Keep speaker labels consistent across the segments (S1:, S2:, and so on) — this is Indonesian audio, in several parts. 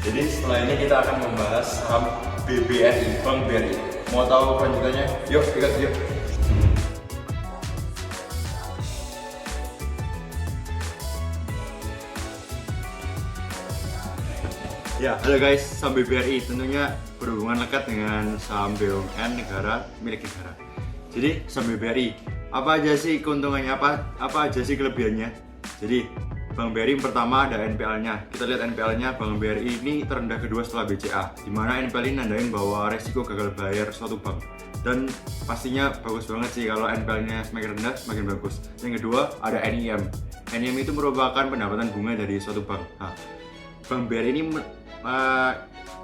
S1: Jadi setelah ini kita akan membahas saham BBRI, Bank BRI. Mau tahu kelanjutannya? Yuk, ikut yuk. Ya, halo guys, saham BBRI tentunya berhubungan lekat dengan saham BUMN negara milik negara. Jadi saham BBRI, apa aja sih keuntungannya, apa aja sih kelebihannya? Jadi Bank BRI pertama ada NPL-nya. Kita lihat NPL-nya, Bank BRI ini terendah kedua setelah BCA, di mana NPL ini nandain bahwa resiko gagal bayar suatu bank. Dan pastinya bagus banget sih kalau NPL-nya semakin rendah, semakin bagus. Yang kedua ada NIM. NIM itu merupakan pendapatan bunga dari suatu bank. Nah, Bank BRI ini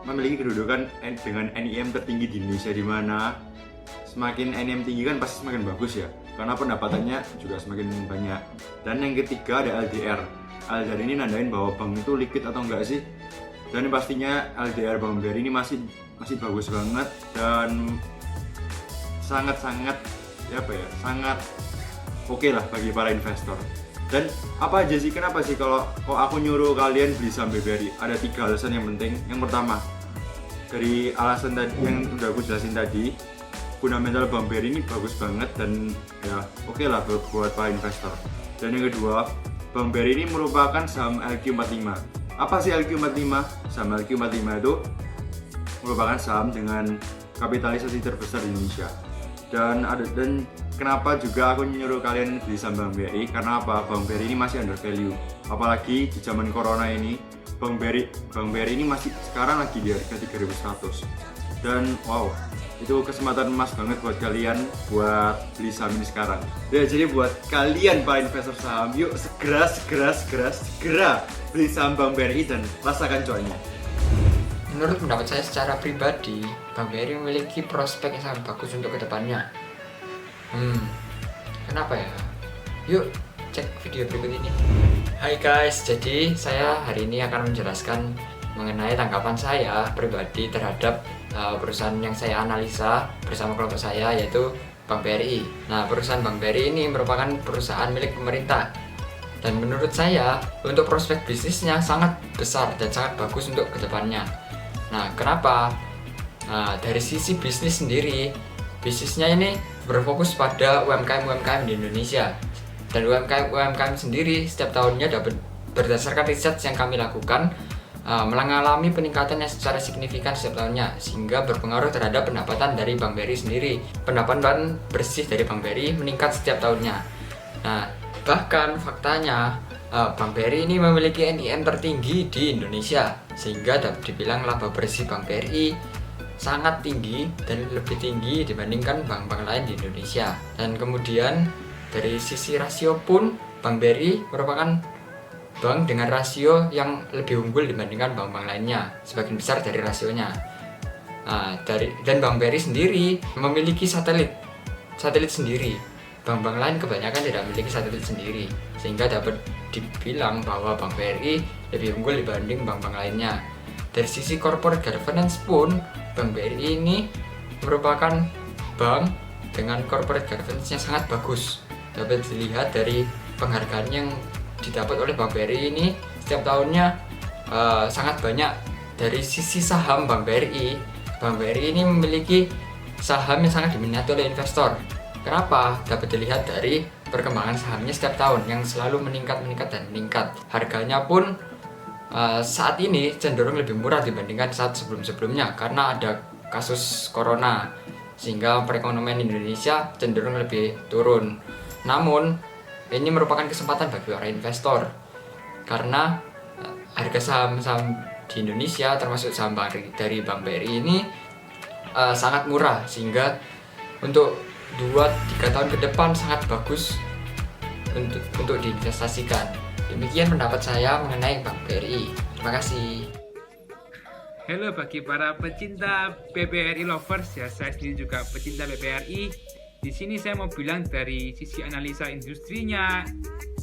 S1: memiliki kedudukan dengan NIM tertinggi di Indonesia, di mana semakin NIM tinggi kan pasti semakin bagus ya, karena pendapatannya juga semakin banyak. Dan yang ketiga ada LDR. LDR ini nandain bahwa bank itu liquid atau enggak sih. Dan pastinya LDR Bank BRI ini masih bagus banget dan sangat oke lah bagi para investor. Dan apa aja sih, kenapa sih kalau aku nyuruh kalian beli saham BBRI? Ada 3 alasan yang penting. Yang pertama, dari alasan tadi yang udah aku jelasin tadi, fundamental Bank BRI ini bagus banget dan ya oke lah buat para investor. Dan yang kedua, Bank BRI ini merupakan saham LQ45. Apa sih LQ45? Saham LQ45 itu merupakan saham dengan kapitalisasi terbesar di Indonesia. Dan kenapa juga aku nyuruh kalian beli saham Bank BRI? Karena apa? Bank BRI ini masih under value. Apalagi di zaman corona ini, Bank BRI ini masih sekarang lagi di harga 3.100. Dan wow, itu kesempatan emas banget buat kalian buat beli saham ini sekarang. Ya, jadi buat kalian para investor saham, yuk segera beli saham Bank BRI dan rasakan cuannya.
S2: Menurut pendapat saya secara pribadi, Bank BRI memiliki prospek yang sangat bagus untuk kedepannya. Kenapa ya? Yuk cek video berikut ini. Hai guys, jadi saya hari ini akan menjelaskan mengenai tanggapan saya pribadi terhadap perusahaan yang saya analisa bersama kelompok saya, yaitu Bank BRI. Nah, perusahaan Bank BRI ini merupakan perusahaan milik pemerintah. Dan menurut saya, untuk prospek bisnisnya sangat besar dan sangat bagus untuk kedepannya. Nah, kenapa? Nah, dari sisi bisnis sendiri, bisnisnya ini berfokus pada UMKM di Indonesia. Dan UMKM sendiri setiap tahunnya dapat, berdasarkan riset yang kami lakukan, mengalami peningkatan yang secara signifikan setiap tahunnya, sehingga berpengaruh terhadap pendapatan dari Bank BRI sendiri. Pendapatan bersih dari Bank BRI meningkat setiap tahunnya. Nah, bahkan faktanya Bank BRI ini memiliki NIM tertinggi di Indonesia, sehingga dapat dibilang laba bersih Bank BRI sangat tinggi dan lebih tinggi dibandingkan bank-bank lain di Indonesia. Dan kemudian dari sisi rasio pun Bank BRI merupakan bank dengan rasio yang lebih unggul dibandingkan bank-bank lainnya, sebagian besar dari rasionya. Dan Bank BRI sendiri memiliki satelit sendiri. Bank-bank lain kebanyakan tidak memiliki satelit sendiri, sehingga dapat dibilang bahwa Bank BRI lebih unggul dibanding bank-bank lainnya. Dari sisi corporate governance pun, Bank BRI ini merupakan bank dengan corporate governance yang sangat bagus. Dapat dilihat dari penghargaan yang didapat oleh Bank BRI ini setiap tahunnya sangat banyak. Dari sisi saham Bank BRI ini memiliki saham yang sangat diminati oleh investor. Kenapa? Dapat dilihat dari perkembangan sahamnya setiap tahun yang selalu meningkat. Harganya pun saat ini cenderung lebih murah dibandingkan saat sebelumnya karena ada kasus corona, sehingga perekonomian Indonesia cenderung lebih turun. Namun ini merupakan kesempatan bagi para investor karena harga saham-saham di Indonesia termasuk saham dari Bank BRI ini sangat murah, sehingga untuk 2-3 tahun ke depan sangat bagus untuk diinvestasikan. Demikian pendapat saya mengenai Bank BRI. Terima kasih.
S3: Halo bagi para pecinta BBRI lovers, ya saya sendiri juga pecinta BBRI. Di sini saya mau bilang dari sisi analisa industrinya,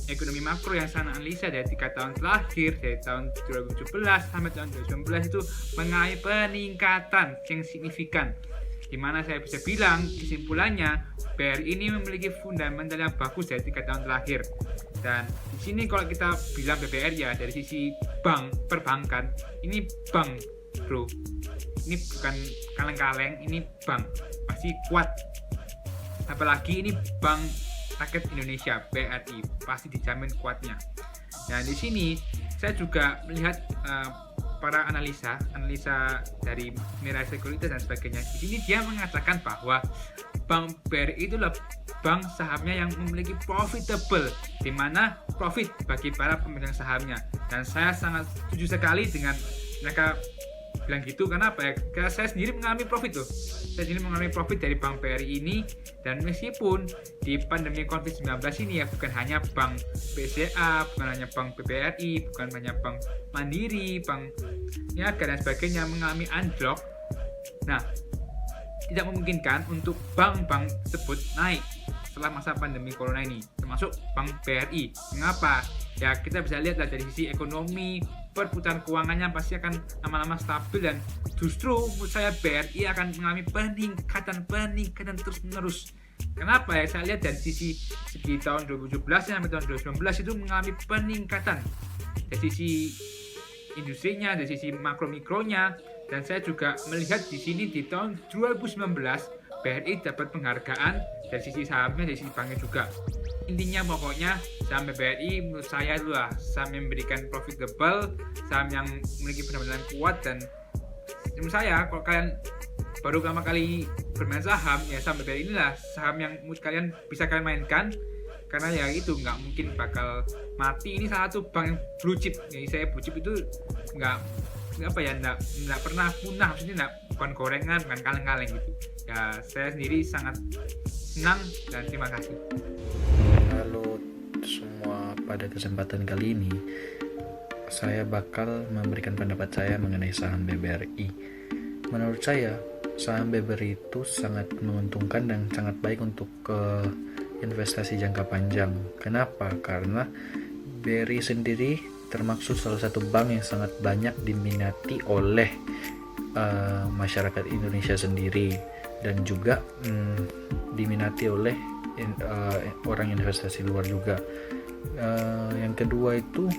S3: ekonomi makro yang saya analisa dari 3 tahun terakhir, dari tahun 2017 sampai tahun 2019 itu mengalami peningkatan yang signifikan. Di mana saya bisa bilang kesimpulannya BRI ini memiliki fundamental yang bagus dari 3 tahun terakhir. Dan di sini kalau kita bilang BBR ya dari sisi bank perbankan, ini bank bro, ini bukan kaleng-kaleng, ini bank pasti kuat. Apalagi ini Bank Rakyat Indonesia BRI, pasti dijamin kuatnya. Nah di sini saya juga melihat para analisa dari Mirai Sekuritas dan sebagainya. Di sini dia mengatakan bahwa Bank BRI itulah bank sahamnya yang memiliki profitable, di mana profit bagi para pemegang sahamnya. Dan saya sangat setuju sekali dengan mereka bilang gitu. Karena apa ya? Karena saya sendiri mengalami profit loh. Saya sendiri mengalami profit dari Bank BRI ini. Dan meskipun di pandemi COVID-19 ini ya bukan hanya Bank BCA, bukan hanya Bank BBRI, bukan hanya Bank Mandiri, Bank Niaga dan sebagainya mengalami unblock. Nah, tidak memungkinkan untuk bank-bank tersebut naik setelah masa pandemi corona ini, termasuk Bank BRI. Mengapa? Ya kita bisa lihat dari sisi ekonomi, perputaran keuangannya pasti akan lama-lama stabil, dan justru menurut saya BRI akan mengalami peningkatan terus menerus. Kenapa ya? Saya lihat dari sisi tahun 2017 sampai tahun 2019 itu mengalami peningkatan dari sisi industrinya, dari sisi makro mikronya. Dan saya juga melihat di sini di tahun 2019 BRI dapat penghargaan dari sisi sahamnya, dari sisi banknya juga. Intinya pokoknya saham BRI menurut saya itulah saham yang memberikan profitable, saham yang memiliki pendapatan kuat. Dan menurut saya kalau kalian baru pertama kali bermain saham, ya saham BRI inilah saham yang menurut kalian bisa kalian mainkan. Karena ya itu nggak mungkin bakal mati. Ini salah satu bank yang blue chip. Jadi saya blue chip itu nggak pernah punah, maksudnya bukan gorengan, bukan kaleng-kaleng gitu. Ya saya sendiri sangat senang dan terima kasih.
S4: Halo semua, pada kesempatan kali ini saya bakal memberikan pendapat saya mengenai saham BBRI. Menurut saya saham BBRI itu sangat menguntungkan dan sangat baik untuk investasi jangka panjang. Kenapa? Karena BRI sendiri termasuk salah satu bank yang sangat banyak diminati oleh masyarakat Indonesia sendiri, dan juga diminati oleh orang investasi luar juga. Yang kedua itu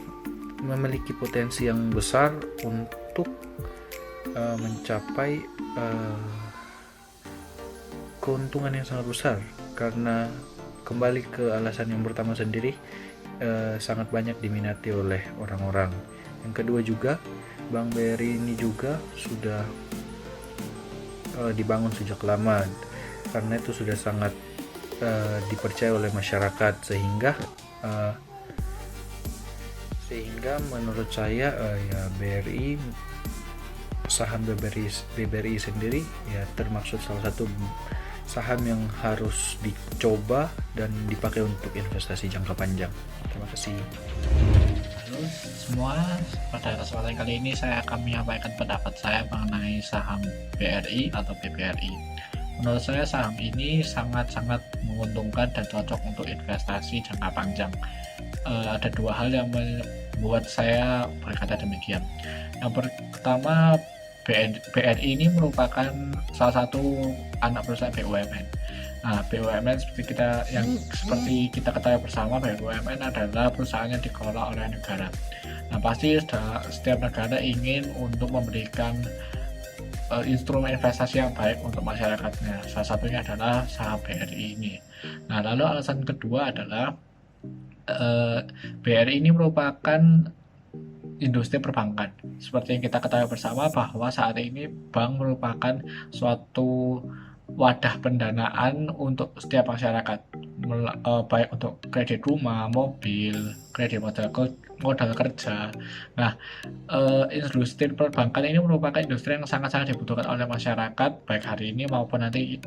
S4: memiliki potensi yang besar untuk mencapai keuntungan yang sangat besar, karena kembali ke alasan yang pertama sendiri, sangat banyak diminati oleh orang-orang. Yang kedua juga Bank BRI ini juga sudah dibangun sejak lama, karena itu sudah sangat dipercaya oleh masyarakat, sehingga menurut saya ya BRI, saham BBRI sendiri ya termasuk salah satu saham yang harus dicoba dan dipakai untuk investasi jangka panjang. Terima kasih.
S5: Halo semua, pada kesempatan kali ini saya akan menyampaikan pendapat saya mengenai saham BRI atau BBRI. Menurut saya saham ini sangat-sangat menguntungkan dan cocok untuk investasi jangka panjang. Ada dua hal yang membuat saya berkata demikian. Yang pertama, BRI ini merupakan salah satu anak perusahaan BUMN. Nah, BUMN seperti kita ketahui bersama, BUMN adalah perusahaan yang dikelola oleh negara. Nah, pasti setiap negara ingin untuk memberikan instrumen investasi yang baik untuk masyarakatnya. Salah satunya adalah saham BRI ini. Nah, lalu alasan kedua adalah BRI ini merupakan industri perbankan. Seperti yang kita ketahui bersama bahwa saat ini bank merupakan suatu wadah pendanaan untuk setiap masyarakat, baik untuk kredit rumah, mobil, kredit modal kerja. Nah, industri perbankan ini merupakan industri yang sangat-sangat dibutuhkan oleh masyarakat baik hari ini maupun nanti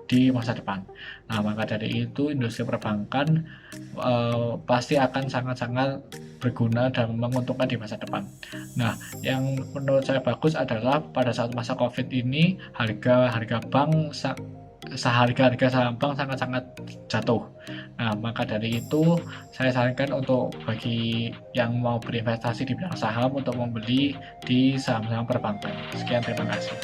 S5: di masa depan. Nah, maka dari itu industri perbankan pasti akan sangat-sangat berguna dan menguntungkan di masa depan. Nah, yang menurut saya bagus adalah pada saat masa COVID ini harga bank harga saham bank sangat-sangat jatuh. Nah, maka dari itu saya sarankan untuk bagi yang mau berinvestasi di bidang saham untuk membeli di saham-saham perbankan. Sekian, terima kasih.